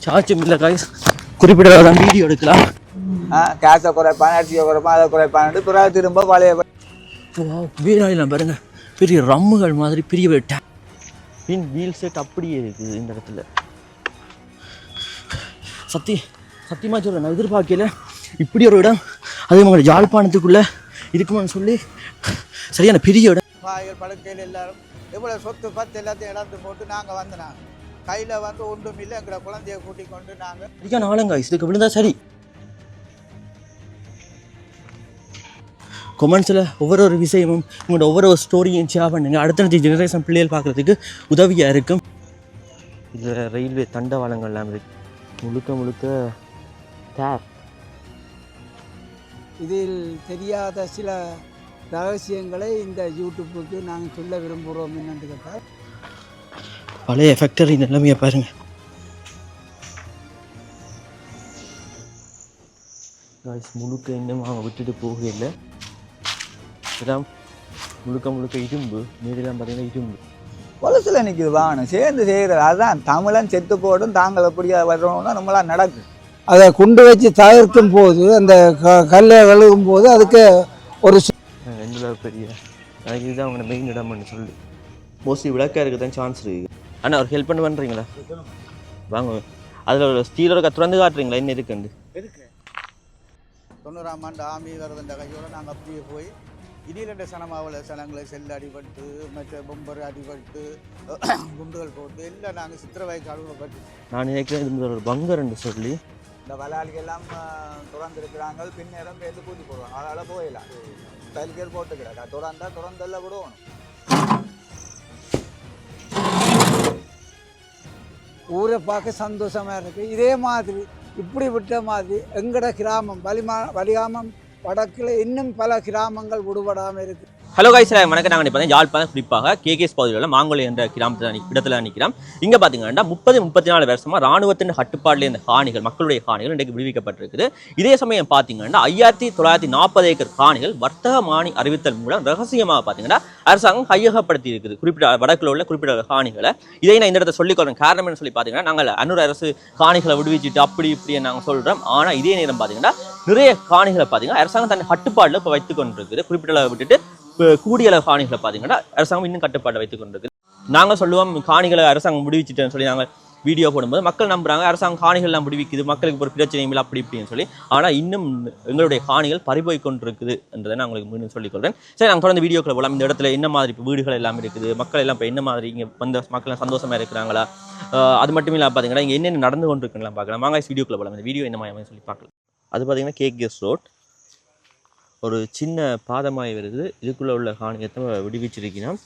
சார்ஜும் இல்லை guys. குறிப்பிட்டதான் video எடுக்கலாம். கேஸை குறைப்பான், அரிசியை குறைப்பான், அதை குறைப்பான், பிறகு திரும்ப பழைய வீடாலாம் பாருங்க, பெரிய ரம்முகள் மாதிரி பெரிய பின் வீல் செட் அப்படியே இருக்குது இந்த இடத்துல. சத்தியமாக சொல்கிறேன், நான் எதிர்பார்க்கல இப்படி ஒரு இடம் அதே மாதிரி யாழ்ப்பாணத்துக்குள்ளே இருக்குமான்னு சொல்லி. சரியான பெரிய இடம். படுக்கையில் எல்லாரும் எவ்வளோ சொத்து பத்து எல்லாத்தையும் இழந்து போட்டு நாங்கள் வந்தோம். கையில் வந்து ஒன்றும் இல்லை, எங்களை குழந்தைய கூட்டிக் கொண்டு நாங்கள் சரியான ஆளுங்க. இதுக்கு விழுந்தா சரி. கொமெண்ட்ஸில் ஒவ்வொரு விஷயமும் உங்களோட ஒவ்வொரு ஸ்டோரியும் ஷேர் பண்ணுங்க. அடுத்தடுத்த ஜெனரேஷன் பிள்ளைகள் பார்க்குறதுக்கு உதவியாக இருக்கும். இதில் ரயில்வே தண்டவாளங்கள்லாம் இருக்கு. முழுக்க டேர். இதில் தெரியாத சில ரகசியங்களை இந்த யூடியூப்புக்கு நாங்கள் சொல்ல விரும்புகிறோம். என்னென்று கேட்டால் பழைய ஃபேக்டரி நிலைமையை பாருங்க. முழுக்க இன்னும் அவங்க விட்டுட்டு போகவே. இதான் முழுக்க இரும்பு. மீதெல்லாம் பார்த்தீங்கன்னா இரும்பு கொலசில் நிற்கிது. வாங்கணும் சேர்ந்து செய்கிறது. அதுதான் தமிழன் செத்து போடும் தாங்கள் எப்படியா வர்றோம்னா நம்மளாம் நடக்கும். அதை குண்டு வச்சு தவிர்க்கும் போது அந்த கல்லை விழுகும் போது அதுக்கு ஒரு பெரிய இதுதான் அவங்க மெயின் இடம்னு சொல்லி மோஸ்ட்லி விளக்காக இருக்க தான் சான்ஸ் இருக்குது. ஆனால் அவர் ஹெல்ப் பண்ணுறீங்களா? வாங்க, அதில் ஒரு ஸ்டீலோட திறந்து காட்டுறீங்களா என்ன இருக்குண்டு? இருக்கு. 90ஆம் ஆண்டு ஆமி வருதுன்ற கையோடு நாங்கள் அப்படியே போய் இனிரெண்டு சனமாவில் சனங்களை செல்லு அடிபட்டு மற்ற பொம்பர் அடிபட்டு குண்டுகள் போட்டு எல்லாம் நாங்கள் சித்திரவாய்க்கு அழுவப்பட்டு. நான் நினைக்கிறேன் இது ஒரு பங்கர்ன்னு சொல்லி இந்த வலாளிகள்லாம் திறந்துருக்கிறாங்க. பின்னேரம் பேருந்து கூட்டி போடுவாங்க. அதனால் போயிடலாம். தலிக்கல் போட்டுக்கிறாங்க. திறந்தெல்லாம் விடுவோம். ஊரை பார்க்க சந்தோஷமாக இருக்குது. இதே மாதிரி இப்படி விட்ட மாதிரி எங்கட கிராமம் வலிகாமம் வடக்கில் இன்னும் பல கிராமங்கள் விடுபடாமல் இருக்குது. ஹலோ கைஸ், வணக்கம். நாங்கள் இப்போ யாழ்ப்பாணம் குறிப்பாக கேகேஎஸ் பகுதியில் மாங்கோலி என்ற கிராமத்தில் இடத்துல நிற்கிறோம். இங்கே பார்த்தீங்கன்னா 30-34 வருஷமாக ராணுவத்தின் கட்டுப்பாட்டில் இந்த காணிகள், மக்களுடைய காணிகள் இன்றைக்கு விடுவிக்கப்பட்டிருக்குது. இதே சமயம் பார்த்தீங்கன்னா 5940 ஏக்கர் காணிகள் வர்த்தக மானி அறிவித்தல் மூலம் ரகசியமாக பார்த்தீங்கன்னா அரசாங்கம் கையகப்படுத்தி இருக்குது குறிப்பிட்ட வடக்கில் உள்ள குறிப்பிட்ட காணிகளை. இதை நான் இந்த இடத்த சொல்லிக்கொள்றேன். காரணம் என்ன சொல்லி பார்த்தீங்கன்னா, நாங்கள் அன்னூர் அரசு காணிகளை விடுவிச்சுட்டு அப்படி இப்படி நாங்கள் சொல்கிறோம். ஆனால் இதே நேரம் பார்த்தீங்கன்னா நிறைய காணிகளை பார்த்தீங்கன்னா அரசாங்கம் தன் கட்டுப்பாட்டில் இப்போ வைத்து கொண்டிருக்குது. குறிப்பிட்ட விட்டுட்டு கூடிய அளவு காணிகளை பார்த்தீங்கன்னா அரசாங்கம் இன்னும் கட்டுப்பாட்டை வைத்துக் கொண்டிருக்கு. நாங்கள் சொல்லுவோம் காணிகளை அரசாங்கம் விடுவிச்சுட்டேன்னு சொல்லி நாங்கள் வீடியோ போடும்போது மக்கள் நம்புறாங்க அரசாங்கம் காணிகள்லாம் விடுவிக்குது, மக்களுக்கு ஒரு பிரச்சனையும் இல்லை அப்படி இப்படின்னு சொல்லி. ஆனால் இன்னும் எங்களுடைய காணிகள் பறிபோய் கொண்டிருக்குது என்றதை நான் உங்களுக்கு மீண்டும் சொல்லிக்கொள்கிறேன். சரி, நாங்கள் தொடர்ந்து வீடியோக்களை போகலாம். இந்த இடத்துல என்ன மாதிரி இப்போ வீடுகள் எல்லாம் இருக்குது, மக்கள் எல்லாம் இப்போ என்ன மாதிரி இங்கே வந்த மக்கள் சந்தோஷமாக இருக்கிறாங்களா, அது மட்டும் இல்லை பார்த்தீங்கன்னா இங்கே என்னென்ன நடந்து கொண்டிருக்குலாம் பார்க்கலாம். வாங்க வீடியோக்குள்ள போகலாம். இந்த வீடியோ என்ன மாதிரி சொல்லி பார்க்கலாம். அது பார்த்தீங்கன்னா கேகேஎஸ் ரோட் ஒரு சின்ன பாதமாய் வருது. இதுக்குள்ளே உள்ள காணியத்தை விடுவிச்சிருக்கணும்.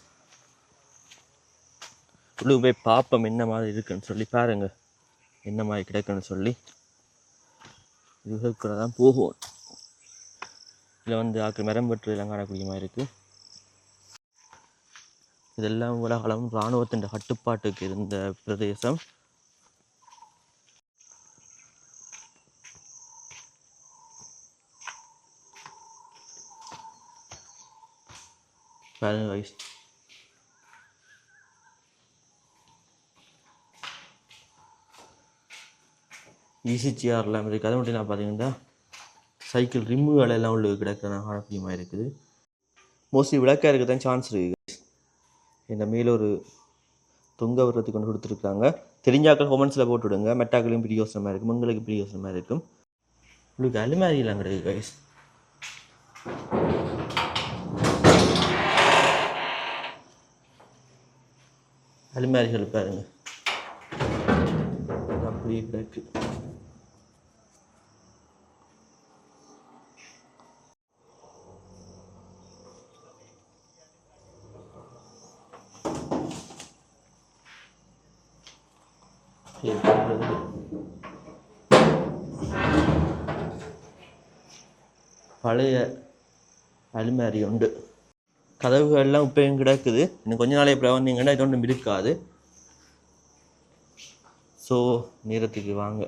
உள்ளே போய் பார்ப்போம் என்ன மாதிரி இருக்குன்னு சொல்லி. பாருங்க என்ன மாதிரி கிடைக்குன்னு சொல்லி. இதுக்குள்ள தான் போகும். இதில் வந்து ஆக்கள் மரம் வெட்டு எல்லாம் காணக்கூடிய மாதிரி இருக்குது. இதெல்லாம் உலகளவும் இராணுவத்தின் கட்டுப்பாட்டுக்கு இருந்த பிரதேசம். பாருங்க வைஸ், ஈசிசிஆர்லாம் இருக்குது. அது மட்டும் நான் பார்த்தீங்கன்னா சைக்கிள் ரிம்முகள் எல்லாம் உள்ள கிடக்கிற காணக்கூடியமாக இருக்குது. மோஸ்ட்லி விளக்காக இருக்க தான் சான்ஸ் இருக்குது. இந்த மேலே ஒரு தொங்க விடுறதுக்கு கொண்டு கொடுத்துருக்காங்க. தெரிஞ்சாக்கள் கொமெண்ட்ஸில் போட்டு விடுங்க. மெட்டாக்களையும் பிரியோசனமாக இருக்கும், மங்களுக்கு பிரியோசனமாக இருக்கும். உங்களுக்கு அலுமாரியெல்லாம் கிடையாது கைஸ். அலுமாரிகள் பாருங்க அப்படியே கிடக்கு. பழைய அலுமாரி உண்டு. கதவுகள்லாம் இப்பயும் கிடக்குது. இன்னும் கொஞ்ச நாளே அப்புறம் வந்தீங்கன்னா இது ஒன்றும் இருக்காது. ஸோ நேரத்துக்கு வாங்க.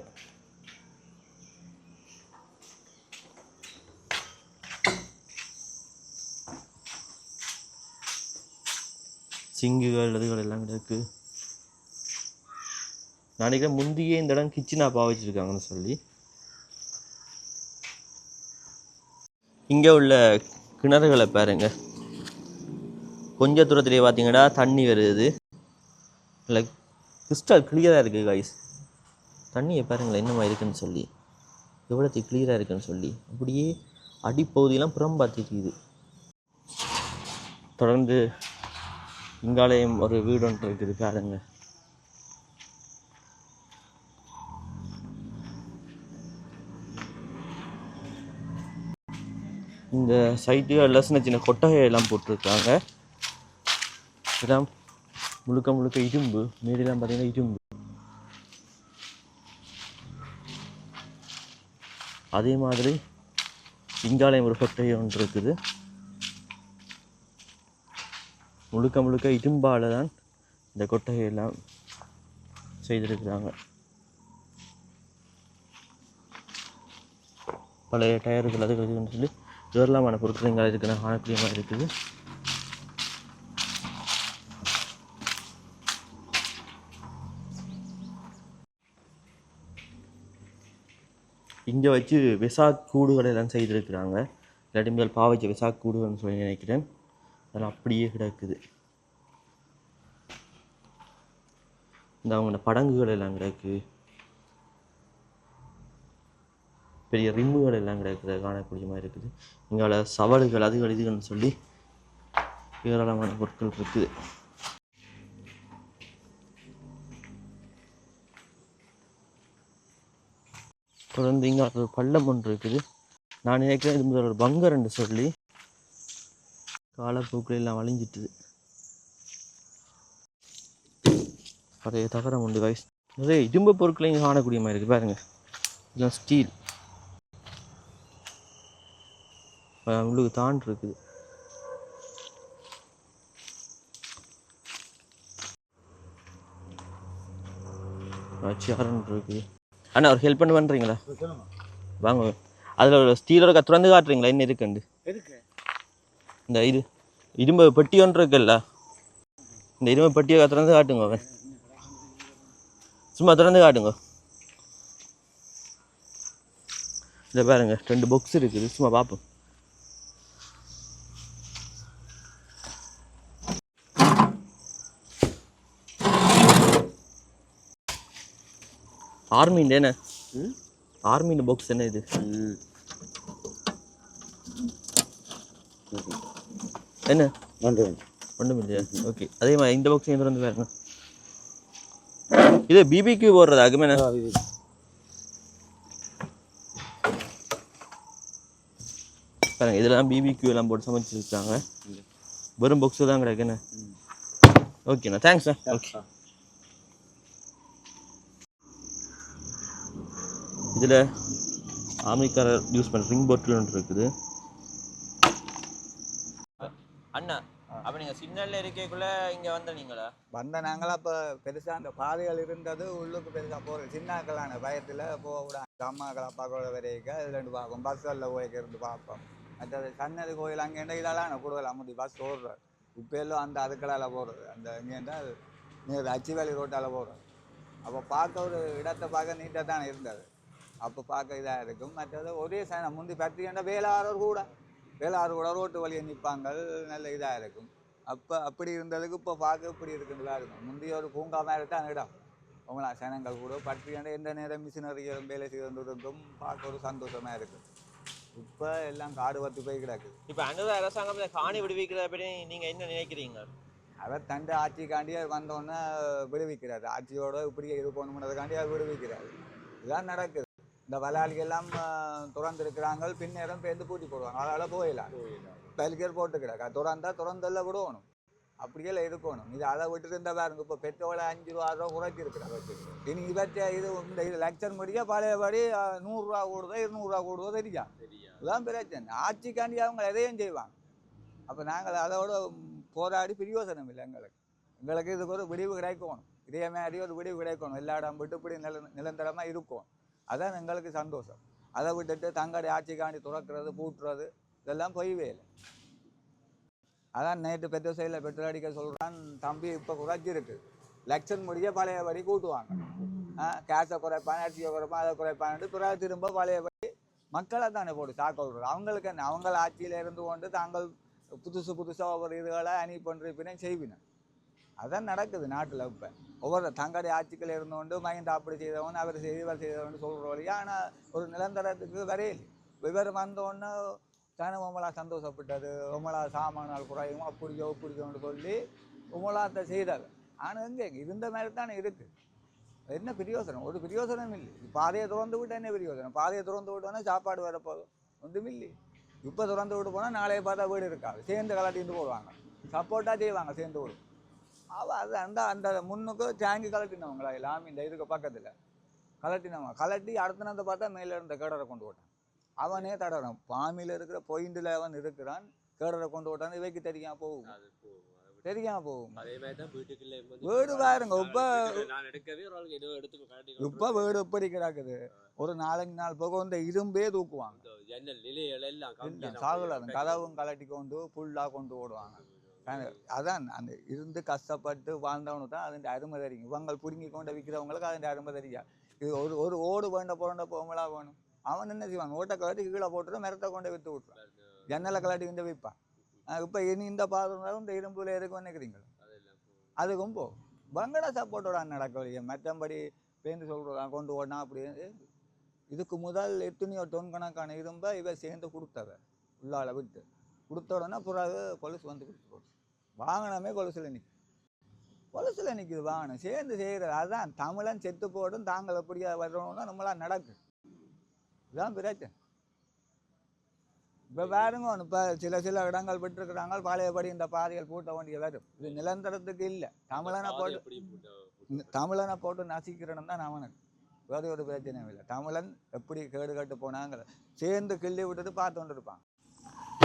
சிங்குகள் அதுகள் எல்லாம் கிடக்கு. நான் நினைக்கிறேன் முந்தையே இந்த இடம் கிச்சனாக பாவிச்சிருக்காங்கன்னு சொல்லி. இங்கே உள்ள கிணறுகளை பாருங்க, கொஞ்ச தூரத்துலேயே பார்த்தீங்கன்னா தண்ணி வருது. இல்லை கிறிஸ்டல் கிளியராக இருக்குது காய்ஸ். தண்ணியை பாருங்களேன் என்னமா இருக்குன்னு சொல்லி, எவ்வளோத்து கிளியராக இருக்குன்னு சொல்லி. அப்படியே அடிப்பகுதியெல்லாம் புறம் பார்த்துருக்குது. தொடர்ந்து இங்காலயம் ஒரு வீடு ஒன்று இருக்குது பாருங்க. இந்த சைட்டுகளில் சின்ன சின்ன கொட்டகையெல்லாம் போட்டிருக்காங்க. இதெல்லாம் முழுக்க முழுக்க இரும்பு, மேடெல்லாம் பார்த்தீங்கன்னா இரும்பு. அதே மாதிரி இங்காலயம் ஒரு கொட்டகை ஒன்று இருக்குது. முழுக்க முழுக்க இரும்பால் தான் இந்த கொட்டகையெல்லாம் செய்திருக்கிறாங்க. பழைய டயர்கள் அது இருக்குன்னு சொல்லி ஏராளமான பொருட்கள் இங்கே இருக்கிற காணக்கூடியமாக இருக்குது. இங்கே வச்சு வெசாக் கூடுகளை எல்லாம் செய்திருக்கிறாங்க. இல்லாட்டி முதல் பாவச்ச வெசாக் கூடுகள்னு சொல்லி நினைக்கிறேன். அதெல்லாம் அப்படியே கிடக்குது. இந்த அவங்களோட படங்குகள் எல்லாம் கிடக்கு, பெரிய ரிம்முகள் எல்லாம் கிடக்குது, காணக்கூடிய மாதிரி இருக்குது. இங்கால சவடுகள் அதுகள் இதுகள்னு சொல்லி ஏராளமான பொருட்கள் இருக்குது. தொடர்ந்து இங்கே ஒரு பள்ளம் ஒன்று இருக்குது. நான் நினைக்கிறேன் இது முதல் ஒரு பங்கர்ன்னு சொல்லி காலப்போக்கில் எல்லாம் வளைஞ்சிட்டுது. பழைய தகரம் உண்டு வயசு. நிறைய இரும்பு பொருட்களை இங்கே காணக்கூடிய மாதிரி இருக்குது பாருங்க. இதெல்லாம் ஸ்டீல் உங்களுக்கு தான் இருக்குது. சேரன் இருக்குது. அண்ணா ஒரு ஹெல்ப் பண்ணுறீங்களா? வாங்க, அதில் ஒரு ஸ்டீலோட திறந்து காட்டுறீங்களா என்ன இருக்குண்டு? இந்த இது இரும்பு பெட்டி ஒன்று இருக்குல்ல, இந்த இரும்பு பெட்டியை திறந்து காட்டுங்க. அவன் சும்மா திறந்து காட்டுங்க. இதை பாருங்க, 2 பாக்ஸ் இருக்குது. சும்மா பார்ப்போம். ஆர்மின் என்ன? ஆர்மின் பாக்ஸ் என்ன இது? என்ன ஒன்றும் இல்லையா? ஓகே. அதே மாதிரி இந்த பாக்ஸ் எந்த வந்து பாருங்க. இது பிபிக்யூ போடுறது ஆகுமே. பாருங்க, இதெல்லாம் பிபிக்யூ எல்லாம் போட்டு சமைச்சிருக்காங்க. வெறும் பாக்ஸ் தான் கிடைக்குண்ணே. ஓகேண்ணா, தேங்க்ஸ்ண்ணா. ஓகே. இதில் ஆமிக்காரர் யூஸ் பண்ணுற ரிங் பாட்டில் ஒன்று இருக்குது. அண்ணா, அப்போ நீங்கள் சிக்னலில் இருக்கக்குள்ள இங்கே வந்தீங்களா? நாங்களாம் அப்போ பெருசாக அந்த பாதைகள் இருந்தது, உள்ளுக்கு பெருசாக போகிறது சின்னாக்களான பயத்தில் போக விடாது. அம்மாக்கள் அப்பாக்களோட வரைக்கும் இது 2 பார்ப்போம். பஸ்ஸில் போய்க்கு இருந்து பார்ப்போம். மற்றது சன்னதி கோயில் அங்கேண்டா இதெல்லாம் கூடுதல் அமுதி பஸ் ஓடுறாரு. இப்போ எல்லாம் அந்த அதுக்களால் போகிறது, அந்த இங்கேண்டா அச்சிவேலி ரோட்டால் போகிறது. அப்போ பார்க்க ஒரு இடத்தை பார்க்க நீட்டாக தானே இருந்தது. அப்போ பார்க்க இதாக இருக்கும். மற்றது ஒரே சனம் முந்தி பற்றியண்டா வேளாறு கூட ரோட்டு வழியை நிற்பாங்க, நல்ல இதாக இருக்கும். அப்போ அப்படி இருந்ததுக்கு இப்போ பார்க்க இப்படி இருக்குங்களா இருக்கும். முந்தைய ஒரு பூங்கா மாதிரி தான் இடம். அவங்களா சனங்கள் கூட பற்றியண்டா எந்த நேரம் மிஷினரிகளும் வேலை செய்வதுக்கும் பார்க்க ஒரு சந்தோஷமாக இருக்குது. இப்போ எல்லாம் காடு வத்து போய் கிடக்குது. இப்போ அனுர அரசாங்கம் காணி விடுவிக்கிறத பற்றி நீங்கள் என்ன நினைக்கிறீங்க? அவர் தண்டை ஆட்சிக்காண்டி வந்தோன்னே விடுவிக்கிறாரு. ஆட்சியோட இப்படியே இது போகணுன்றதுக்காண்டி அவர் விடுவிக்கிறாரு. இதுதான் நடக்குது. இந்த வலாளிகள்லாம் திறந்துருக்கிறாங்க, பின்னேரம் பேருந்து பூட்டி போடுவாங்க. அதனால் போயிடலாம். பல்கேர் போட்டுக்கிறாங்க. திறந்தெல்லாம் விடணும். அப்படியெல்லாம் இருக்கணும். இது அதை விட்டுட்டு இருந்தா பாருங்க. இப்போ பெட்ரோலை 5 ரூபா 6 ரூபா குறைச்சி இருக்கிறாங்க. இனி இவற்றை இது லட்சம் முடிய பழையபடி 100 ரூபா கூடுதோ 200 ரூபா கூடுதோ தெரியா. இதுதான் பிரச்சனை. ஆட்சிக்காண்டி அவங்க எதையும் செய்வாங்க. அப்போ நாங்கள் அதோட போராடி பிரயோசனம் இல்லை. எங்களுக்கு இதுக்கு ஒரு விடிவு கிடைக்கணும். இதே மாதிரி ஒரு விடிவு கிடைக்கணும். எல்லா இடம் விட்டு இப்படி நிரந்தரமாக இருக்கும். அதான் எங்களுக்கு சந்தோஷம். அதை விட்டுட்டு தங்களுடைய ஆட்சிக்காண்டி துறக்கிறது பூட்டுறது இதெல்லாம் பொய்வே இல்லை. அதான் நேற்று பெட்ரோல் சைடில் பெட்ரோல் அடிக்க சொல்கிறான் தம்பி. இப்போ குறைச்சிருக்கு. லட்சம் முடிய பழையபடி கூட்டுவாங்க. கேஸை குறைப்பான், அரிசியை குறைப்பான், அதை குறைப்பான்ட்டு பிறகு திரும்ப பழையபடி மக்களை தானே போட்டு தாக்க விடுறது. அவங்களுக்கு என்ன, அவங்கள ஆட்சியில் இருந்து கொண்டு தாங்கள் புதுசாக ஒவ்வொரு இதுகளை அணி பண்ணுறப்பினையும் செய்வினேன். அதான் நடக்குது நாட்டில். இப்போ ஒவ்வொரு தங்களுடைய ஆட்சிகள் இருந்து கொண்டு மைண்ட் அப்படி செய்தவன் அவர் இவர் செய்தவன் சொல்கிற வழியா. ஆனால் ஒரு நிரந்தரத்துக்கு வரையில் இவர் வந்தோடனே தானே உமலா சந்தோஷப்பட்டது, உமலா சாமானால் குறையும் அப்படியோ இப்படியோன்னு சொல்லி உமலாத்தை செய்தாங்க. ஆனால் எங்கே இருந்த மாதிரி தானே இருக்குது. என்ன பிரயோசனம்? ஒரு பிரயோசனம் இல்லை. பாதையை திறந்து விட்டு என்ன பிரயோசனம்? பாதையை திறந்து விட்டோன்னா சாப்பாடு வரப்போதும் ஒன்றும் இல்லை. இப்போ திறந்து விட்டு போனால் நாளைய பார்த்தா வீடு இருக்காது, சேர்ந்து கலட்டிட்டு போடுவாங்க, சப்போர்ட்டாக செய்வாங்க சேர்ந்து விடும். அது அந்த அந்த முன்னுக்கு டேங்கு கலட்டினவங்களா எல்லாமே இந்த இதுக்கு பக்கத்தில் கலட்டினவங்க கலட்டி அடுத்த நேரத்தை பார்த்தா மேலே இருந்த கேடரை கொண்டு விட்டான். அவனே தடறான், பாமியில் இருக்கிற பொயிண்டில் அவன் இருக்கிறான், கேடரை கொண்டு விட்டான். இவைக்கு தெரியாம போகும், தெரியாம போகும். வீடு பாருங்க இப்ப வீடு எப்படி கிடக்குது. ஒரு 4 நாள் போக இந்த இரும்பே தூக்குவாங்க, சாகுலாதன் கதவும் கலட்டி கொண்டு புல்லா கொண்டு ஓடுவாங்க. அதான் அந்த இருந்து கஷ்டப்பட்டு வாழ்ந்தவனுக்கு தான் அதன் அருமை தெரியும். இவங்க புடுங்கி கொண்டு விற்கிறவங்களுக்கு அதன் அருமை தெரியா. இது ஒரு ஓடு வேண்ட புரண்ட போங்களா வேணும். அவன் என்ன செய்வான், ஓட்டை கலாட்டி கீழே போட்டுட்டு மரத்தை கொண்டு விற்று விட்டுருவான், ஜன்னலை கலாட்டி கொண்டு விற்பான். இப்போ இனி இந்த பாத்திரம் இந்த இரும்புல இருக்குன்னு நினைக்கிறீங்களா? அதுக்கும் போ பங்கடா சப்போர்ட்டோட நடக்கலையே. மற்றபடி பேருந்து சொல்கிறான் கொண்டு ஓடனா அப்படி. இதுக்கு முதல் எத்தனையோ டொன் கணக்கான இரும்பை இவ சேர்ந்து கொடுத்தவ உள்ளால விட்டு கொடுத்த உடனே பிறகு கொலுசு வந்து கொடுத்து வாங்கினமே கொலுசில் நிற்கும், கொலுசில் நிற்குது வாங்கினேன் சேர்ந்து செய்கிறது. அதுதான் தமிழன் செத்து போடும் தாங்கள் எப்படியா வரணும்னா நம்மளா நடக்கு. இதுதான் பிரச்சனை. இப்போ பாருங்க, இப்போ சில இடங்கள் விட்டுருக்குறாங்க, பழையபடி இந்த பாதைகள் பூட்ட வேண்டிய வரும். இது நிரந்தரத்துக்கு இல்லை. தமிழனை போட்டு நசிக்கிறன்னு தான் அவனுக்கு வேறு ஒரு பிரச்சனையும் இல்லை. தமிழன் எப்படி கேடு கட்டு போனாங்க சேர்ந்து கிள்ளி விட்டுட்டு பார்த்து கொண்டு இருப்பாங்க.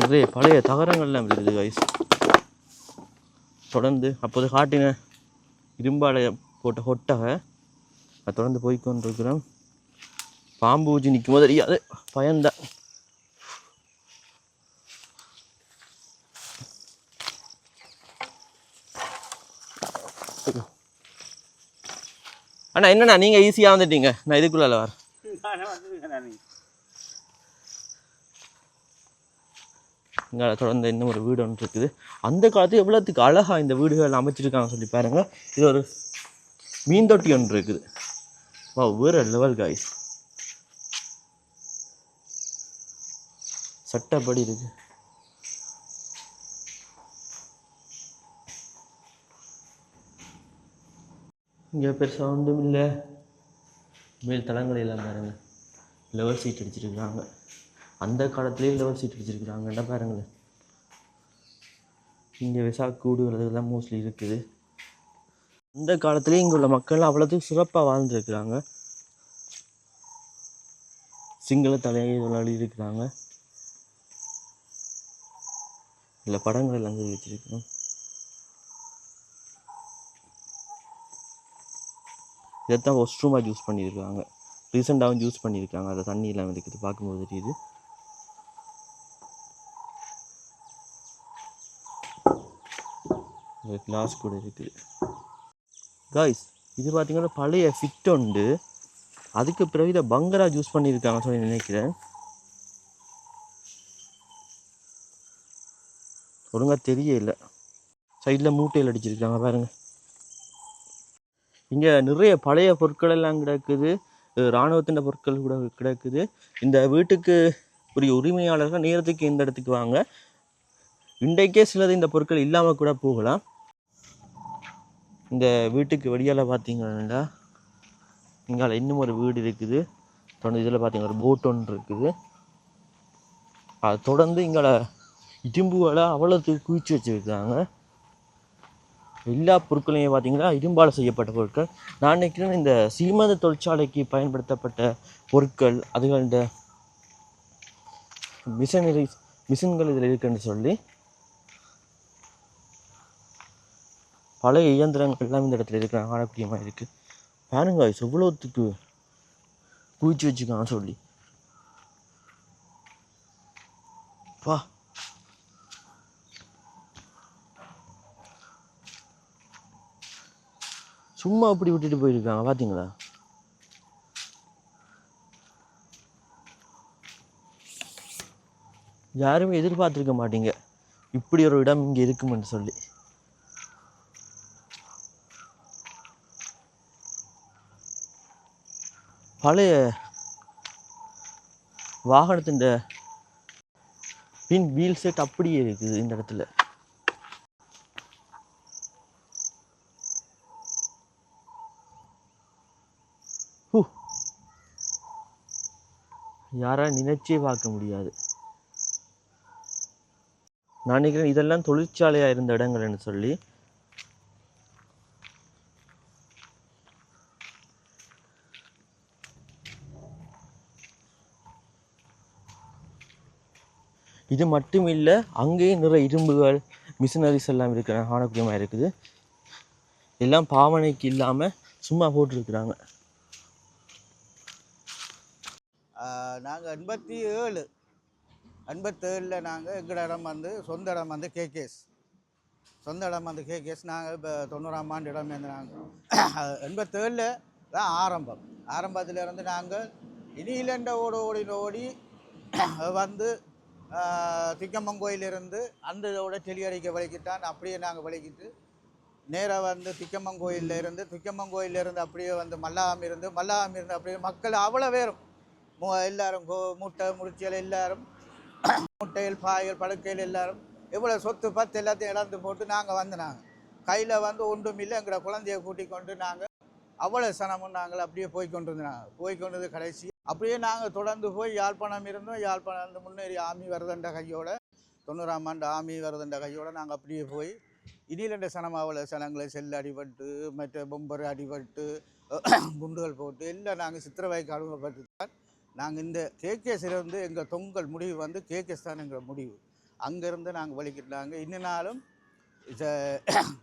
நிறைய பழைய தகரங்கள்லாம் இருக்குது கைஸ். தொடர்ந்து அப்போது காட்டின இரும்பாலைய போட்ட கொட்டகை தொடர்ந்து போய்கொண்டிருக்கிறோம். பாம்பு ஊச்சி நிற்கும் போது தெரியாது, பயந்தான். அண்ணா என்னண்ணா நீங்கள் ஈஸியாக வந்துட்டீங்க, நான் இதுக்குள்ள வரேன். இங்கே தொடர்ந்து இன்னும் ஒரு வீடு ஒன்று இருக்குது. அந்த காலத்து எவ்வளோத்துக்கு அழகாக இந்த வீடுகள் அமைச்சிருக்காங்க சொல்லி பாருங்க. இது ஒரு மீன் தொட்டி ஒன்று இருக்குது. வா, வேற லெவல் காய்ஸ். சட்டப்படி இருக்கு. இங்கே பெருசாக ஒன்றும் இல்லை. மேல் தளங்கள் எல்லாம் பாருங்க, லெவல் சீட் அடிச்சிருக்கிறாங்க. அந்த காலத்துலேயே லெவல் சீட் அடிச்சிருக்கிறாங்கன்னா பாருங்களேன். இங்கே விசாக்கூடு தான் மோஸ்ட்லி இருக்குது. இந்த காலத்துலேயே இங்கே உள்ள மக்கள் அவ்வளோத்துக்கு சிறப்பாக வாழ்ந்துருக்குறாங்க. சிங்கள தலையாளி இருக்கிறாங்க. இல்லை படங்கள் எல்லாம் அங்கே வச்சிருக்கோம். இதைத்தான் வாஷ்ரூமாக யூஸ் பண்ணியிருக்காங்க. ரீசெண்டாகவும் யூஸ் பண்ணியிருக்காங்க. அதை தண்ணியெல்லாம் இருக்குது, பார்க்கும்போது தெரியுது. கிளாஸ் கூட இருக்குது காய்ஸ். இது பார்த்தீங்கன்னா பழைய ஃபிட் உண்டு. அதுக்கு பிறகு இதை பங்கரா யூஸ் பண்ணியிருக்காங்க சொல்லி நினைக்கிறேன். ஒழுங்காக தெரியல. சைடில் மூட்டையில் அடிச்சிருக்காங்க பாருங்க. இங்கே நிறைய பழைய பொருட்கள் எல்லாம் கிடக்குது. இராணுவத்தின் பொருட்கள் கூட கிடக்குது. இந்த வீட்டுக்கு உரிய உரிமையாளர்கள் நேரத்துக்கு இந்த இடத்துக்கு வாங்க. இன்றைக்கே சிலது இந்த பொருட்கள் இல்லாமல் கூட போகலாம். இந்த வீட்டுக்கு வெளியால் பார்த்தீங்கன்னா இங்கே இன்னும் ஒரு வீடு இருக்குது. தொடர்ந்து இதில் பார்த்தீங்கன்னா ஒரு போட் ஒன்று இருக்குது. அது தொடர்ந்து இங்கே இரும்புகளை அவ்வளோத்துக்கு குவிச்சு வச்சுருக்காங்க. எல்லா பொருட்களையும் பார்த்தீங்கன்னா இரும்பால் செய்யப்பட்ட பொருட்கள். நான் நினைக்கிறேன் இந்த சீமந்த தொழிற்சாலைக்கு பயன்படுத்தப்பட்ட பொருட்கள், அதுகள் இந்த மிஷின்கள் இதில் இருக்குன்னு சொல்லி பழைய இயந்திரங்கள் எல்லாம் இந்த இடத்துல இருக்கிறாங்க, காணக்கூடிய மாதிரி இருக்குது. பாருங்க எவ்வளோத்துக்கு குவிச்சு வச்சுக்கான்னு சொல்லி. பா, சும்மா அப்படி விட்டுட்டு போயிருக்காங்க பார்த்தீங்களா. யாருமே எதிர்பார்த்துருக்க மாட்டீங்க இப்படி ஒரு இடம் இங்கே இருக்குமென்னு சொல்லி. பழைய வாகனத்தின் பின் வீல் செட் அப்படியே இருக்குது இந்த இடத்துல. யாராலும் நினைச்சே பார்க்க முடியாது. நான் நினைக்கிறேன் இதெல்லாம் தொழிற்சாலையா இருந்த இடங்கள்னு சொல்லி. இது மட்டும் இல்லை, அங்கேயும் நிறைய இரும்புகள் மிஷினரிஸ் எல்லாம் இருக்கிற காணக்கூடியமாக இருக்குது. எல்லாம் பாவனைக்கு இல்லாமல் சும்மா போட்டிருக்கிறாங்க. நாங்கள் 87 நாங்கள் எங்களோட இடம் வந்து சொந்த இடம் வந்து கேகேஎஸ். சொந்த இடம் வந்து கேகேஎஸ். நாங்கள் இப்போ 90ஆம் ஆண்டு இடம் வந்து நாங்கள் 87 தான் ஆரம்பத்திலேருந்து நாங்கள் இனியிலண்ட ஓடி வந்து திக்கம்மன் கோயிலிருந்து அந்த இதோட தெளியடிக்க வலிக்கிட்டான். அப்படியே நாங்கள் வலிக்கிட்டு நேராக வந்து திக்கம்மன் கோயிலிருந்து அப்படியே வந்து மல்லாகம் இருந்து அப்படியே மக்கள் அவ்வளோ பேரும் எல்லாரும் மூட்டை முடிச்சியல் எல்லாரும் முட்டைகள் பாய்கள் படுக்கைகள் எல்லாரும் எவ்வளோ சொத்து பத்து எல்லாத்தையும் இழந்து போட்டு நாங்கள் கையில் வந்து ஒன்றும் இல்லை. எங்களோட குழந்தைய கூட்டிக் கொண்டு நாங்கள் அவ்வளோ சனமும் நாங்கள் அப்படியே போய்கொண்டு கடைசி அப்படியே நாங்கள் தொடர்ந்து போய் யாழ்ப்பாணம் இருந்தோம். யாழ்ப்பாணம் முன்னேறி ஆமி வருதண்ட கையோட 90ஆம் ஆண்டு ஆமி வருதண்ட கையோட நாங்கள் அப்படியே போய் இனியிலண்ட சனமாவில் சனங்களை செல்லு அடிபட்டு மற்ற பொம்பர் அடிபட்டு குண்டுகள் போட்டு எல்லாம் நாங்கள் சித்திரவாய்க்கு அனுபவப்பட்டு தான் நாங்கள் இந்த கேகேஸிலிருந்து எங்கள் தொங்கல் முடிவு வந்து கேகேஸ் தான் எங்கள் முடிவு. அங்கேருந்து நாங்கள் வலிக்கிட்டாங்க. இன்னும்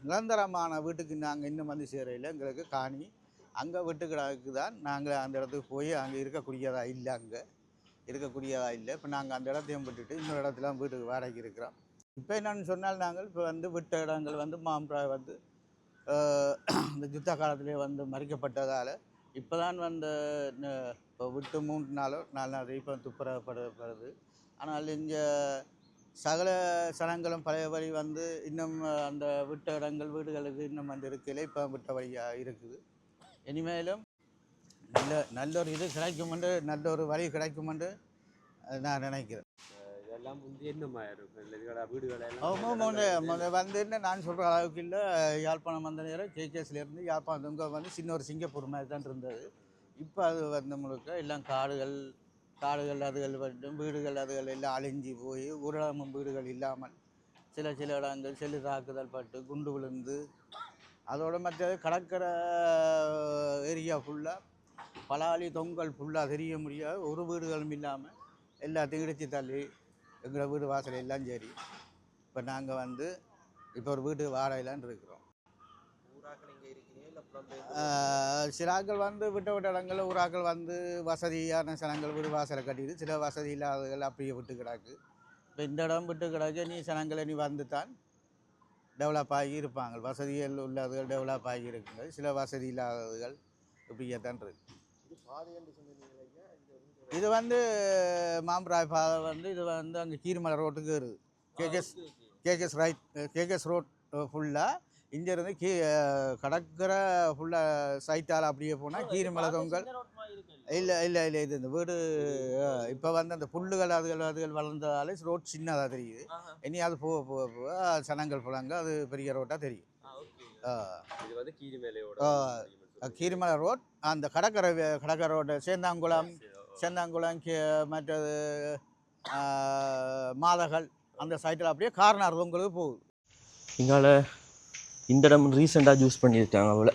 நிரந்தரமான வீட்டுக்கு நாங்கள் இன்னும் வந்து சேரையில் எங்களுக்கு காணி அங்கே வீட்டுக்கிடாக்கு தான் நாங்கள் அந்த இடத்துக்கு போய் அங்கே இருக்கக்கூடியதா இல்லை. இப்போ நாங்கள் அந்த இடத்தையும் விட்டுட்டு இன்னொரு இடத்துல வீட்டுக்கு வாடகைக்கு இருக்கிறோம். இப்போ என்னென்னு சொன்னால் நாங்கள் இப்போ வந்து விட்ட இடங்கள் வந்து மாம்பழம் வந்து இந்த யுத்த காலத்திலே வந்து மறிக்கப்பட்டதால் இப்போ தான் வந்து இப்போ விட்டு 3 நாளோ 4 நாள் இப்போ துப்புரப்படுது. ஆனால் இங்கே சகல சனங்களும் பழைய வழி வந்து இன்னும் அந்த விட்ட இடங்கள் வீடுகளுக்கு இன்னும் வந்து இருக்கல. இப்போ விட்ட வழியாக இருக்குது. இனிமேலும் நல்ல ஒரு இது கிடைக்குமென்று நல்ல ஒரு வழி கிடைக்குமென்று நான் நினைக்கிறேன். வந்து நான் சொல்கிற அளவுக்கு இல்லை. யாழ்ப்பாணம் வந்த நேரம் கேகேஸ்லேருந்து யாழ்ப்பாணம் இங்கே வந்து சின்ன ஒரு சிங்கப்பூர் மாதிரி தான் இருந்தது. இப்போ அது வந்து முழுக்க எல்லாம் காடுகள் அதுகள் மட்டும் வீடுகள் அதுகள் எல்லாம் அழிஞ்சி போய் ஊரடங்கும் வீடுகள் இல்லாமல் சில இடங்கள் செல்லு தாக்குதல் பட்டு குண்டு விழுந்து அதோட மற்றது கடற்கரை ஏரியா ஃபுல்லாக பலாளி தொங்கல் ஃபுல்லாக தெரிய முடியாது. ஒரு வீடுகளும் இல்லாமல் எல்லாத்தையும் இடித்து தள்ளி எங்களோட வீடு வாசல் எல்லாம் சரி. இப்போ நாங்கள் வந்து இப்போ ஒரு வீட்டு வாடகைலான்னு இருக்கிறோம். சிலாக்கள் வந்து விட்ட இடங்களில் ஊராக்கள் வந்து வசதியான சனங்கள் வீடு வாசலை கட்டிட்டு சில வசதி இல்லாதவர்கள் அப்படியே விட்டு கிடக்கு. இப்போ இந்த இடம் விட்டு கிடக்கு. நீ சனங்களை நீ வந்து தான் டெவலப் ஆகி இருப்பாங்க. வசதிகள் உள்ளவர்கள் டெவலப் ஆகி இருக்குங்க. சில வசதி இல்லாதவர்கள் இப்படியே தான் இருக்கு. இது வந்து மாம்பராய் பாதை வந்து இது வந்து அங்கே கீரிமலை ரோட்டுக்கு வருது. கேகேஎஸ் ரோட் ஃபுல்லாக இங்கேருந்து கடற்கரை ஃபுல்லாக சைட்டால் அப்படியே போனால் கீரிமலை தொங்கல் இல்லை இது இந்த வீடு இப்போ வந்து அந்த புல்லுகள் அதுகள் வளர்ந்ததாலே ரோட் சின்னதாக தெரியுது. இனி அது போக சனங்கள் புலங்க அது பெரிய ரோட்டாக தெரியும். கீரிமலை ரோட் அந்த கடற்கரை ரோடு சேந்தாங்குளம் மற்றது மாதகள் அந்த சைட்டில் அப்படியே கார்னர் உங்களுக்கு போகுது. இங்கால இந்த இடம் ரீசெண்டாக யூஸ் பண்ணியிருக்காங்க. அவ்வளோ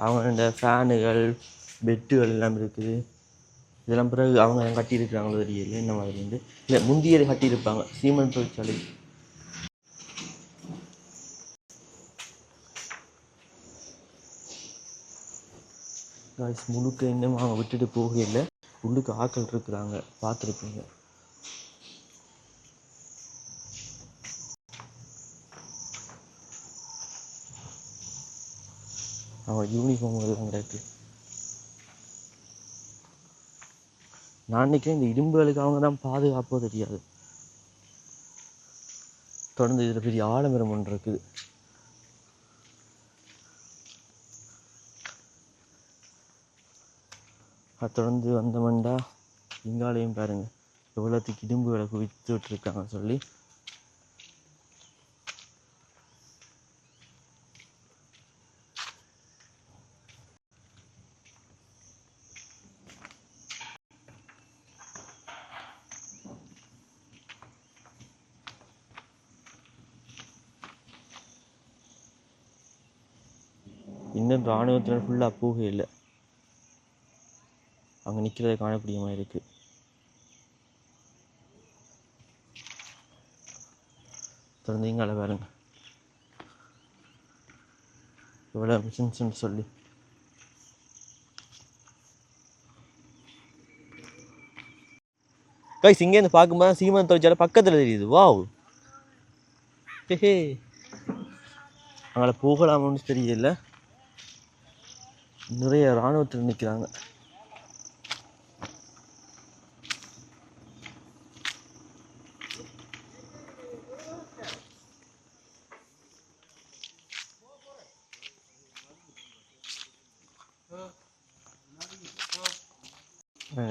அவங்க இந்த ஃபேனுகள் பெட்டுகள் எல்லாம் இருக்குது. இதெல்லாம் பிறகு அவங்க கட்டியிருக்கிறாங்களோ தெரியல. இந்த மாதிரி வந்து இல்லை முந்தியதை கட்டியிருப்பாங்க சீமெண்ட் தொழிற்சாலை. முழுக்க இன்னும் அவங்க விட்டுட்டு போகல. உள்ளுக்கு ஆட்கள் இருக்கிறாங்க, பார்த்துருப்பீங்க. அவங்க யூனிஃபார்ம் எல்லாம் கிடக்கு. நான் நினைக்கிறேன் இந்த இரும்புகளுக்கு அவங்க தான் பாதுகாப்போ தெரியாது. தொடர்ந்து இதில் பெரிய ஆலமரம் ஒன்று இருக்குது. அது தொடர்ந்து வந்தோம்டா இங்காலையும் பாருங்க எவ்வளோத்துக்கு இரும்புகளை குவித்து விட்டுருக்காங்க சொல்லி. இன்னும் இராணுவத்தினர் ஃபுல்லாக போகவே இல்லை. அங்கே நிற்கிறத காணக்கூடிய மாதிரி இருக்கு. தொடர்ந்து இங்கால பாருங்க எவ்வளோ மிஷின்ஸ்ன்னு சொல்லி. கைஸ் இங்கேருந்து பார்க்கும்போது சீமெண்ட் தொழிற்சாலை பக்கத்தில் தெரியுது. வாவ் ஹே அங்கே போகலாமான்னு தெரியல. நிறைய இராணுவத்தில் நிற்கிறாங்க.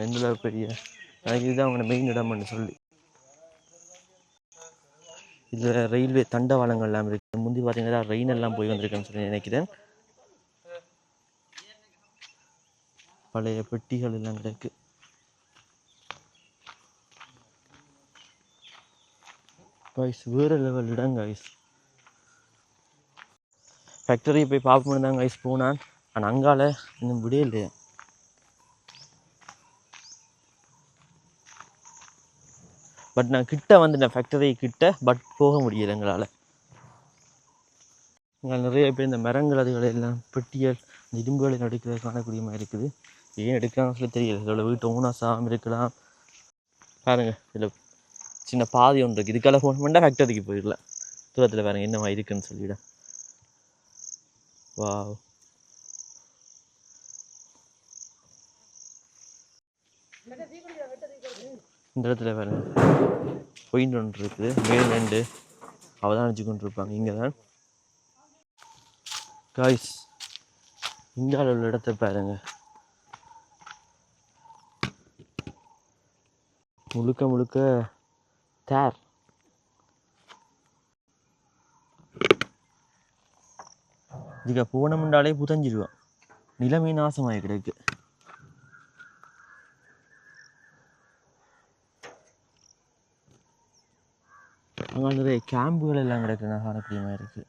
எந்த பெரிய எனக்கு இதுதான் அவங்க மெயின் இடம்னு சொல்லி. இதில் ரயில்வே தண்டவாளங்கள்லாம் இருக்குது. முந்தி பார்த்தீங்கன்னா ரெயின் எல்லாம் போய் வந்திருக்கேன்னு சொல்லி நினைக்கிறேன். பழைய பெட்டிகள் எல்லாம் கிடக்கு. கைஸ் வேறு லெவல் இடம் கைஸ். ஃபேக்டரி போய் பார்ப்போம்னு தான் கைஸ் போனான். ஆனால் அங்கால இன்னும் விடே இல்லையா. பட் நான் கிட்ட வந்துட்டேன் ஃபேக்டரி கிட்ட. பட் போக முடியல எங்களால். இங்கே நிறைய பேர் இந்த மரங்கள் அதுகளை எல்லாம் பெட்டியல் இந்த இரும்புகளை எடுக்கிறத காணக்கூடிய மாதிரி இருக்குது. ஏன் எடுக்கிறான்னு சொல்லி தெரியல. இதோட வீட்டு ஓனாசாமல் இருக்கலாம். பாருங்க இதில் சின்ன பாதி ஒன்று இருக்குது. இதுக்கால ஃபோன் பண்ணால் ஃபேக்டரிக்கு போயிடலாம். தூரத்தில் பாருங்க என்னமா இருக்குன்னு சொல்லிவிட. வா இந்த இடத்துல பாருங்க பொயிண்ட் ஒன்று இருக்குது. மேல் ரெண்டு அவதானிச்சு கொண்டு இருப்பாங்க. இங்கே தான் காய்ஸ் இந்தியாவில் உள்ள இடத்த பாருங்க. முழுக்க முழுக்க தேர். இதுக்கு போனமுண்டாலே புதஞ்சிடுவான். நிலைமை நாசமாகி கிடக்கு. அங்கே நிறைய கேம்புகள் எல்லாம் கிடக்குன்னா காணக்கூடிய மாதிரி இருக்குது.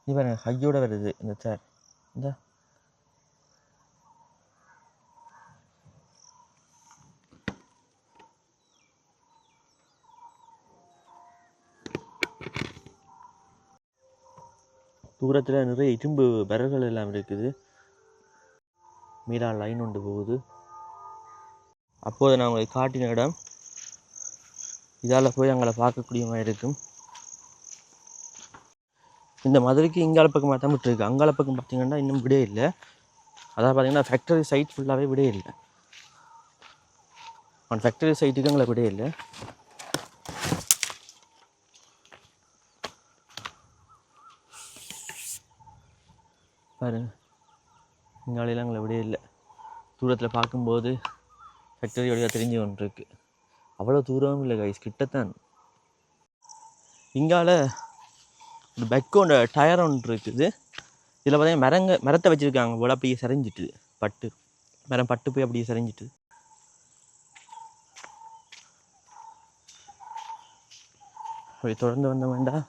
இது பாருங்க கையோட வருது இந்த தேர். இந்த தூரத்தில் நிறைய இரும்பு பரல்கள் எல்லாம் இருக்குது. மீரா லைன் ஒன்று போகுது. அப்போது நான் உங்களுக்கு காட்டின இடம். இதால் போய் அங்கே பார்க்கக்கூடிய மாதிரி இருக்கும். இந்த மதுரைக்கு இங்கால பக்கம் தான் விட்டுருக்கு. அங்கால பக்கம் பார்த்தீங்கன்னா இன்னும் விடே இல்லை. அதாவது பார்த்தீங்கன்னா ஃபேக்டரி சைட் ஃபுல்லாகவே விடே இல்லை. அந்த ஃபேக்டரி சைட்டுக்கு அங்கே விடே இல்லை. பாருங்க இங்காலையெல்லாம் அங்கே விடே இல்லை. தூரத்தில் பார்க்கும்போது ஃபேக்டரி வழியாக தெரிஞ்சு ஒன்று இருக்குது. அவ்வளோ தூரமும் இல்லை கைஸ், கிட்டத்தான். இங்கால ஒரு பைக்கோட டயர் ஒன்று இருக்குது. இதில் பார்த்தீங்கன்னா மரத்தை வச்சுருக்காங்க போல். அப்படியே சரிஞ்சிட்டு பட்டு மரம் பட்டு போய் அப்படியே சரிஞ்சிட்டு. அப்படி தொடர்ந்து வந்த வேண்டாம்.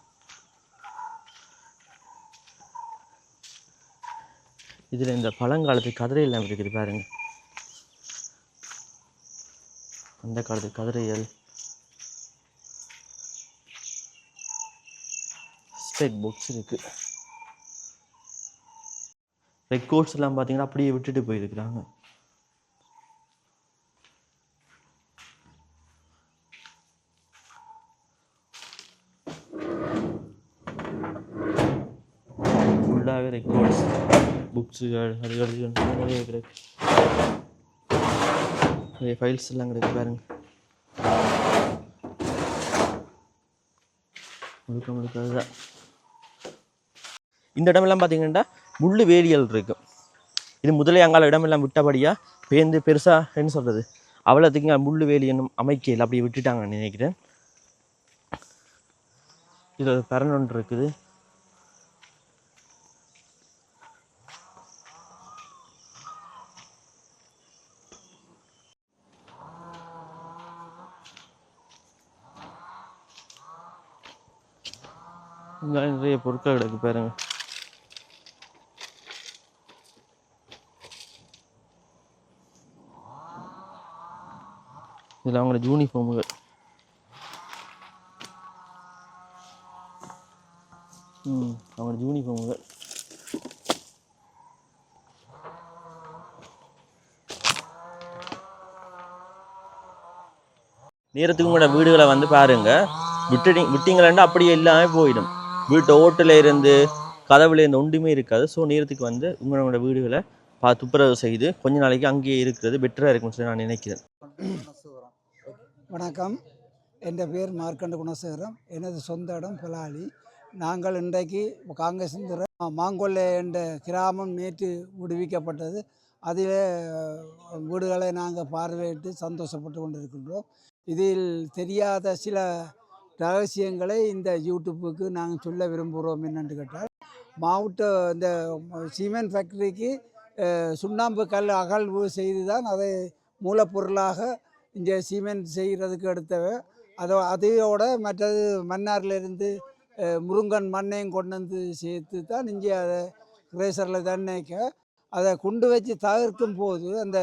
இதில் இந்த பழங்காலத்து கதிரை எல்லாம் இருக்குது பாருங்க. அந்த காலத்து கதிரைகள், ஸ்டேட் புக்ஸ் இருக்கு. ரெக்கார்ட்ஸ் எல்லாம் பார்த்தீங்கன்னா அப்படியே விட்டுட்டு போயிருக்கிறாங்க. ஃபுல்லாகவே ரெக்கார்ட்ஸ் புக்ஸுகள் அதுகள் நிறைய கிடக்கு. ஃபைல்ஸ் எல்லாம் கிடைக்கு பாருங்க. முழுக்க அதுதான். இந்த இடமெல்லாம் பார்த்தீங்கன்னா முள்ளு வேலியல் இருக்கும். இது முதலே அங்கால இடமெல்லாம் விட்டபடியாக பேருந்து பெருசாக என்ன சொல்கிறது அவ்வளோத்துக்கு முள்ளு வேலி என்னும் அமைக்கையில் அப்படி விட்டுட்டாங்கன்னு நினைக்கிறேன். இது ஒரு பரன் ஒன்று இருக்குது. இங்கே நிறைய பொருட்கள் கிடக்கு பாருங்க. இதில் அவங்களோட யூனிஃபார்முகள். அவங்களோட யூனிஃபார்முகள். நேரத்துக்கு கூட வீடுகளை வந்து பாருங்க. விட்டீங்களா அப்படியே எல்லாமே போயிடும். வீட்டு ஓட்டில் இருந்து கதவுல இருந்து ஒன்றுமே இருக்காது. ஸோ நேரத்துக்கு வந்து உங்களோட வீடுகளை துப்புரவு செய்து கொஞ்ச நாளைக்கு அங்கேயே இருக்கிறது பெட்டராக இருக்கும்னு சொல்லி நான் நினைக்கிறேன். வணக்கம், என் பேர் மார்க்கண்ட குணசேகரம். எனது சொந்த இடம் பலாலி. நாங்கள் இன்றைக்கு காங்கிரஸ் மாங்கொல்லை என்ற கிராமம் நேற்று விடுவிக்கப்பட்டது. அதில் வீடுகளை நாங்கள் பார்வையிட்டு சந்தோஷப்பட்டு கொண்டிருக்கின்றோம். இதில் தெரியாத சில ரகசியங்களை இந்த யூடியூப்புக்கு நாங்கள் சொல்ல விரும்புகிறோம். என்னென்று கேட்டால், மாவட்ட இந்த சிமெண்ட் ஃபேக்ட்ரிக்கு சுண்ணாம்பு கல் அகழ்வு செய்து தான் அதை மூலப்பொருளாக இங்கே சிமெண்ட் செய்கிறதுக்கு எடுத்தவை. அதையோட மற்றது மன்னாரிலிருந்து முருங்கன் மண்ணையும் கொண்டு வந்து சேர்த்து தான் இங்கே அதை கிரேசரில் தண்ணிக்க அதை குண்டு வச்சு தவிர்க்கும் போது அந்த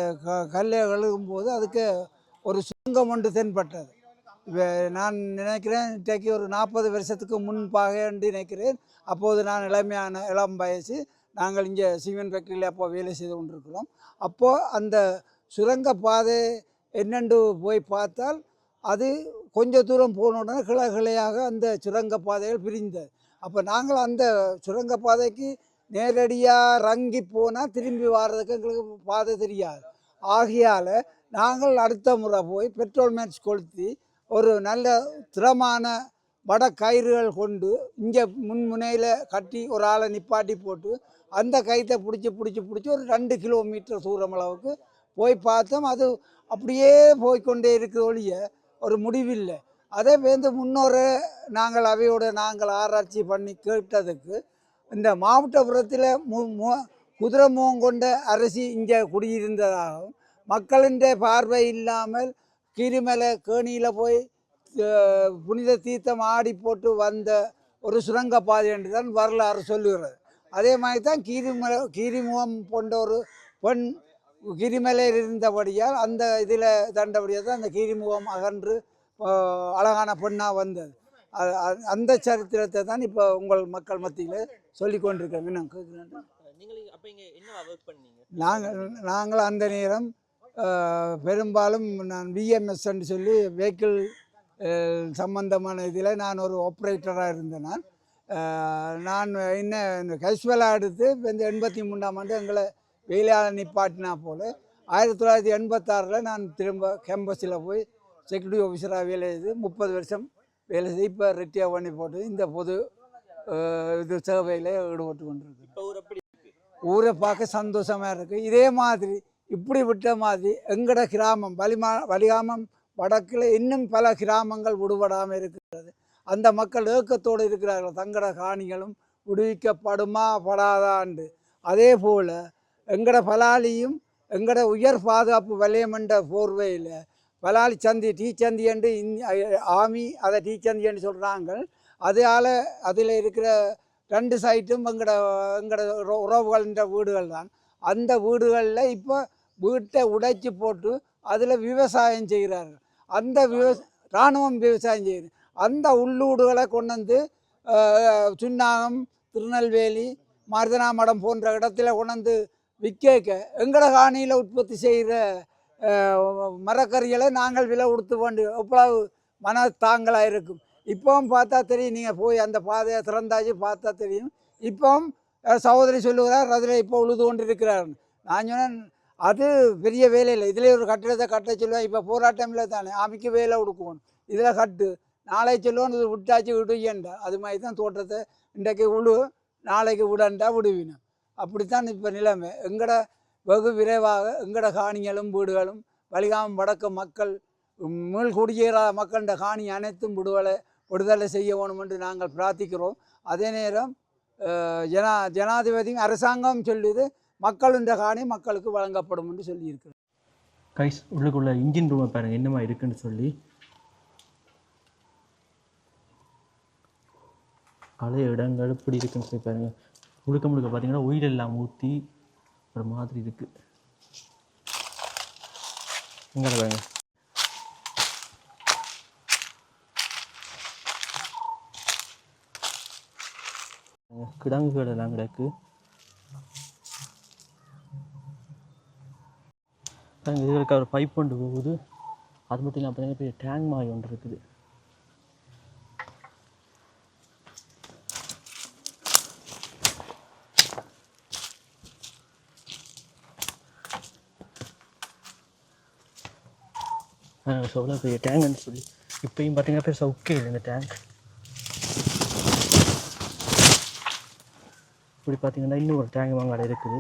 கல்லை கழுகும் போது அதுக்கு ஒரு சுருங்கம் ஒன்று தென்பட்டது. நான் நினைக்கிறேன் இன்றைக்கு ஒரு 40 வருஷத்துக்கு முன்பாக என்று நினைக்கிறேன். அப்போது நான் இளம் வயசு. நாங்கள் இங்கே சிமெண்ட் ஃபேக்ட்ரியில் அப்போ வேலை செய்து கொண்டிருக்கிறோம். அப்போது அந்த சுரங்க பாதை என்னென்று போய் பார்த்தால் அது கொஞ்சம் தூரம் போன உடனே கிளையாக அந்த சுரங்க பாதைகள் பிரிந்தது. அப்போ நாங்கள் அந்த சுரங்க பாதைக்கு நேரடியாக இறங்கி போனால் திரும்பி வர்றதுக்கு எங்களுக்கு பாதை தெரியாது. ஆகையால் நாங்கள் அடுத்த முறை போய் பெட்ரோல் மேட்ச் கொளுத்தி ஒரு நல்ல திறமான வட கயிறுகள் கொண்டு இங்கே முன்முனையில் கட்டி ஒரு ஆளை நிப்பாட்டி போட்டு அந்த கயிற்றை பிடிச்சி ஒரு 2 கிலோமீட்டர் தூரம் அளவுக்கு போய் பார்த்தோம். அது அப்படியே போய்கொண்டே இருக்கிற ஒழிய ஒரு முடிவில்லை. அதே வந்து முன்னோரை நாங்கள் ஆராய்ச்சி பண்ணி கேட்டதுக்கு இந்த மாவட்டபுரத்தில் குதிரை முகம் கொண்ட அரசி இங்கே குடியிருந்ததாகவும் மக்களின் பார்வை இல்லாமல் கீரிமலை கேணியில் போய் புனித தீர்த்தம் ஆடி போட்டு வந்த ஒரு சுரங்கப்பாதை என்று தான் வரலாறு சொல்லுகிறது. அதே மாதிரி தான் கீரிமுகம் போன்ற ஒரு பெண் கிரிமலையில் இருந்தபடியால் அந்த இதில் தண்டபடியாக தான் அந்த கீரிமுகம் அகன்று அழகான பெண்ணாக வந்தது. அந்த சரித்திரத்தை தான் இப்போ உங்கள் மக்கள் மத்தியில் சொல்லி கொண்டிருக்கேன். நாங்கள் அந்த நேரம் பெரும்பாலும் நான் விஎம்எஸ்ன்னு சொல்லி வெஹிக்கிள் சம்பந்தமான இதில் நான் ஒரு ஆப்ரேட்டராக இருந்தேன். நான் இந்த கேஷுவலாக எடுத்து இந்த 83ஆம் ஆண்டு எங்களை வெயிலாளர் நிப்பாட்டினா போல் 1986 நான் திரும்ப கேம்பஸில் போய் செக்யூரிட்டி ஆஃபீஸராக வேலை செய்து 30 வருஷம் வேலை செய்து இப்போ ரிட்டையர் பண்ணி போட்டு இந்த பொது இது சேவையில் ஈடுபட்டு கொண்டிருக்கு. ஊரை பார்க்க சந்தோஷமாக இருக்குது. இதே மாதிரி இப்படி விட்ட மாதிரி எங்கட கிராமம் வலிகாமம் வடக்கில் இன்னும் பல கிராமங்கள் விடுபடாமல் இருக்கிறது. அந்த மக்கள் ஏக்கத்தோடு இருக்கிறார்கள். தங்கட காணிகளும் விடுவிக்கப்படுமா படாதாண்டு. அதே போல் எங்கட பலாலியும் எங்கட உயர் பாதுகாப்பு வலயமன்ற போர்வையில் பலாலி சந்தி டீச்சந்தி என்று ஆமி அதை டீச்சந்தி என்று சொல்கிறாங்க. அதில் இருக்கிற 2 சைட்டும் எங்கட உறவுகளின்ற வீடுகள் தான். அந்த வீடுகளில் இப்போ வீட்டை உடைச்சி போட்டு அதில் விவசாயம் செய்கிறார்கள். அந்த இராணுவம் விவசாயம் செய்யுது. அந்த உள்ளூடுகளை கொண்டு வந்து சுன்னாகம், திருநெல்வேலி, மருதனாமடம் போன்ற இடத்துல கொண்டு வந்து விற்க எங்கட காணியில் உற்பத்தி செய்கிற மரக்கறிகளை நாங்கள் விலை கொடுத்து கொண்டு எவ்வளவு மனத்தாங்களாக இருக்கும். இப்போவும் பார்த்தா தெரியும். நீங்கள் போய் அந்த பாதையை திறந்தாச்சு பார்த்தா தெரியும். இப்போவும் சகோதரி சொல்லுகிறார் அதில் இப்போ உழுது கொண்டு இருக்கிறார். நான் சொன்னேன் அது பெரிய வேலை இல்லை. இதில் ஒரு கட்டிடத்தை கட்ட சொல்லுவேன். இப்போ போராட்டமில் தானே ஆமிக்கு வேலை கொடுக்கணும். இதில் கட்டு நாளை சொல்லுவோம், இது விட்டாச்சு விடுயண்டா. அது மாதிரி தான் தோட்டத்தை இன்றைக்கு விடு, நாளைக்கு விடண்டா விடுவினோம். அப்படித்தான் இப்போ நிலைமை. எங்கட வெகு விரைவாக எங்கட காணிகளும் வீடுகளும் வலிகாமம் வடக்கு மக்கள் மீள் குடியேறாத மக்களின் காணி அனைத்தும் விடுதலை செய்ய வேணும் என்று நாங்கள் பிரார்த்திக்கிறோம். அதே நேரம் ஜனாதிபதியும் அரசாங்கம் சொல்லுது மக்களின் காணி மக்களுக்கு வழங்கப்படும் என்று சொல்லியிருக்கிறோம். கைஸ் உள்ளுக்குள்ள இன்ஜின் ரூமை பாருங்கள் என்னமா இருக்குன்னு சொல்லி. பழைய இடங்கள் இப்படி இருக்குன்னு சொல்லி பாருங்கள். முழுக்க பார்த்தீங்கன்னா உயிரெல்லாம் ஊற்றி ஒரு மாதிரி இருக்கு. எங்கே பாருங்க கிடங்குகள் எல்லாம் கிடக்கு. இதுகளுக்கு ஒரு பைப் கொண்டு போகுது. அது மட்டும் இல்லாமல் பார்த்தீங்கன்னா பெரிய டேங்க் மாதிரி ஒன்று இருக்குது. எவ்வளோ பெரிய டேங்குன்னு சொல்லி இப்போயும் பார்த்தீங்கன்னா பெருசாக ஓகே இல்லை இந்த டேங்க். இப்படி பார்த்தீங்கன்னா இன்னும் ஒரு டேங்க் வாங்காட இருக்குது.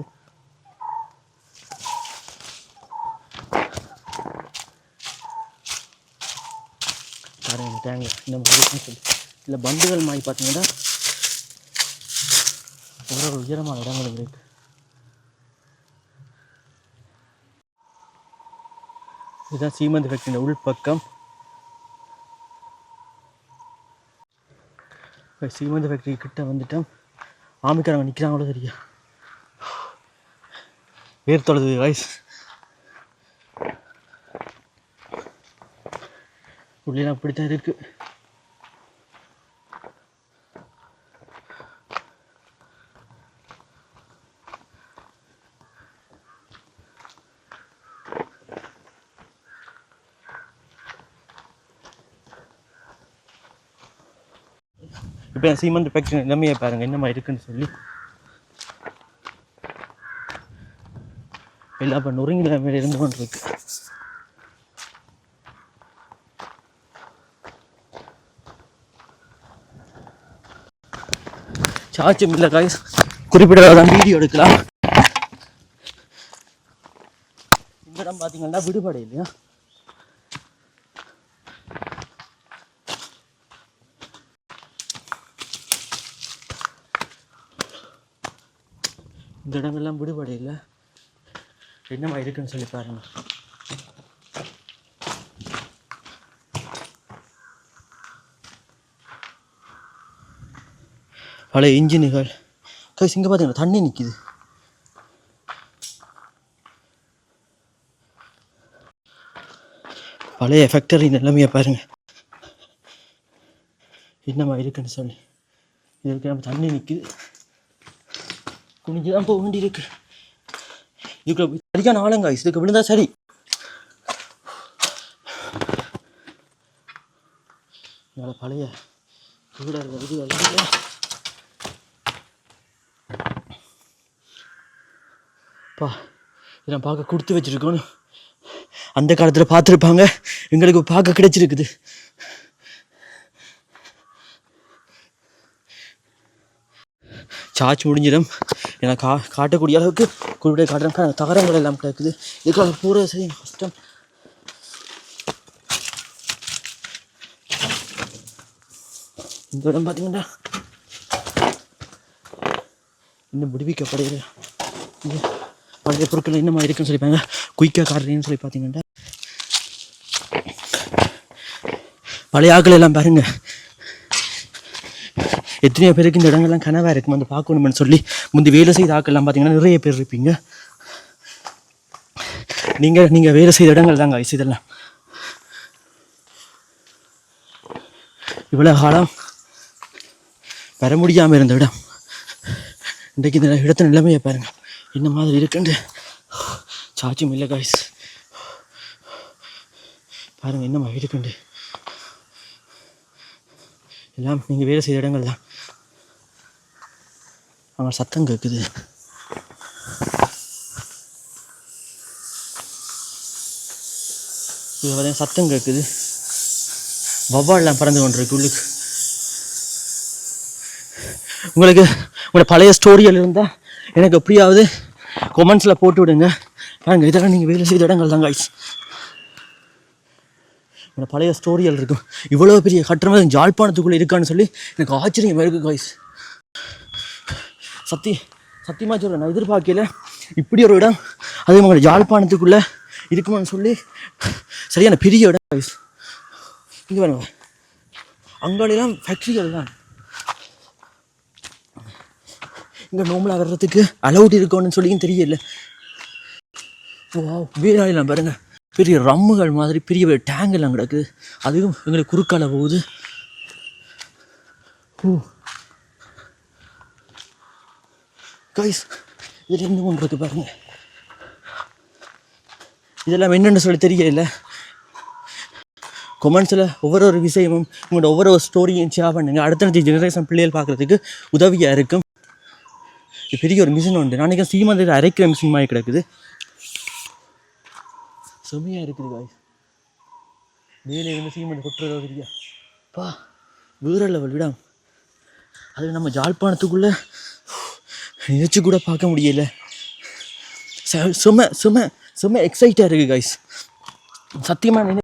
பாருங்க இந்த டேங்க் இந்த மாதிரி இருக்குன்னு சொல்லி. இல்லை பண்டுகள் மாதிரி பார்த்தீங்கன்னா ஒரு உயரமான இடங்கள் இருக்குது. இதுதான் சீமெண்ட் ஃபேக்டரியின் உள்பக்கம். சீமெண்ட் ஃபேக்டரி கிட்ட வந்துட்டோம். ஆமிக்காரங்க நிற்கிறாங்களோ தெரியா, வேர் தொழுது வயசு உள்ளே அப்படித்தான் இருக்கு. இப்போ என் சீமெண்ட் ஃபேக்டரி நிலைமையை பாருங்கள் என்னமா இருக்குன்னு சொல்லி. எல்லாம் இப்போ நொறுங்கி நிலைமையில இருந்து கொண்டு இருக்கு. சார்ஜும் இல்லை காய்ஸ், குறிப்பிடதான் வீடியோ எடுக்கலாம். இந்த இடம் பார்த்தீங்கன்னா விடுபடை இல்லையா. இந்த இடமெல்லாம் விடுபடை இல்லை. என்னமா இருக்குன்னு சொல்லி பாருங்க. பழைய இன்ஜினுகள் கைஸ் இங்கே பார்த்தீங்கன்னா தண்ணி நிற்கிது. பழைய ஃபேக்டரி நிலைமையை பாருங்க என்னமா இருக்குன்னு சொல்லி. இதுக்கு நம்ம தண்ணி நிற்கிது, குனிஞ்சு தான் போக வேண்டியிருக்கு. இதுக்குள்ள சரியான ஆளுங்க, இதுக்கு விழுந்தா சரி. எங்களை பழைய பா இதெல்லாம் பார்க்க கொடுத்து வச்சிருக்கோன்னு அந்த காலத்தில் பார்த்துருப்பாங்க, எங்களுக்கு பார்க்க கிடைச்சிருக்குது. சார்ஜ் முடிஞ்சிடும். ஏன்னா காட்டக்கூடிய அளவுக்கு குறிப்பிட்ட காட்டுறேன் தகரங்கள் எல்லாம் கிடக்குது. இதுக்காக பூரா சரி கஷ்டம். இந்த இடம் பார்த்தீங்கன்னா இன்னும் விடுவிக்கப்படுது. பழைய பொருட்கள் என்னமா இருக்குன்னு சொல்லிப்பாங்க. குயிக்காக காட்டுறேன்னு சொல்லி பார்த்தீங்கன்னா பழைய ஆக்கள் எல்லாம் பாருங்க எத்தனையோ பேருக்கு இந்த இடங்கள்லாம் கனவாக இருக்கும் வந்து பார்க்கணும்னு சொல்லி. முந்தி வேலை செய்த ஆக்கெல்லாம் பார்த்தீங்கன்னா நிறைய பேர் இருப்பீங்க. நீங்கள் வேலை செய்த இடங்கள் தாங்க ஐஸ் இதெல்லாம். இவ்வளோ காலம் வர முடியாமல் இருந்த இடம் இன்றைக்கு இந்த இடத்த நிலைமையை பாருங்க என்ன மாதிரி இருக்குண்டு. சார்ஜும் இல்லை காய்ஸ் பாருங்கள் என்ன மாதிரி இருக்குண்டு. எல்லாம் நீங்கள் வேலை செய்த இடங்கள் தான். அவங்க சத்தம் கேட்குது. இது பார்த்தீங்கன்னா சத்தம் கேட்குது, வவ்வால்லாம் பறந்து கொண்டிருக்கு உள்ளுக்கு. உங்களுக்கு உங்களோட பழைய ஸ்டோரிகள் இருந்தால் எனக்கு எப்படியாவது கொமெண்ட்ஸில் போட்டு விடுங்க. பாருங்க, இதெல்லாம் நீங்கள் வேலை செய்த இடங்கள் தான் காய்ஸ். உங்களோட பழைய ஸ்டோரிகள் இருக்கும். இவ்வளோ பெரிய கட்டுறது ஜாழ்ப்பாணத்துக்குள்ளே இருக்கான்னு சொல்லி எனக்கு ஆச்சரியமாக இருக்குது காய்ஸ். சத்தியமாக சொல்கிறேன், நான் எதிர்பார்க்கல இப்படி ஒரு இடம் அதே மாதிரி ஜாழ்ப்பாணத்துக்குள்ளே இருக்குமான்னு சொல்லி. சரியான பெரிய இடம் காய்ஸ். இங்கே பாருங்க, அங்காடியெல்லாம் ஃபேக்ட்ரிகள் தான். இங்கே நோம்பலாக வர்றதுக்கு அலவுட் இருக்கணும்னு சொல்லியும் தெரியல. வீடாலாம் பாருங்க, பெரிய ரம்முகள் மாதிரி பெரிய பெரிய டேங்கெல்லாம் கிடக்குது. அதுவும் எங்களுக்கு குறுக்கால போகுது. கைஸ், இதில் என்ன பண்ணுறது பாருங்க. இதெல்லாம் என்னென்னு சொல்லி தெரியல. கொமெண்ட்ஸில் ஒவ்வொரு விஷயமும் உங்களோட ஒவ்வொரு ஸ்டோரியும் ஷேர் பண்ணுங்க. அடுத்தடுத்த ஜெனரேஷன் பிள்ளைகள் பார்க்குறதுக்கு உதவியாக இருக்கும். இது பெரிய ஒரு மிஷின் உண்டு. நாளைக்கு சீமந்தத்தை அரைக்கிற மிஷின் மாதிரி கிடக்குது. செம்மையாக இருக்குது காய்ஸ். வேலையில் இருந்து சீமந்தை கொட்டுறதோ இல்லையா பா, வேற லெவல் விடாம். அது நம்ம ஜாழ்ப்பாணத்துக்குள்ளே நினைச்சு கூட பார்க்க முடியல. செம்ம எக்ஸைட்டாக இருக்குது காய்ஸ். சத்தியமாக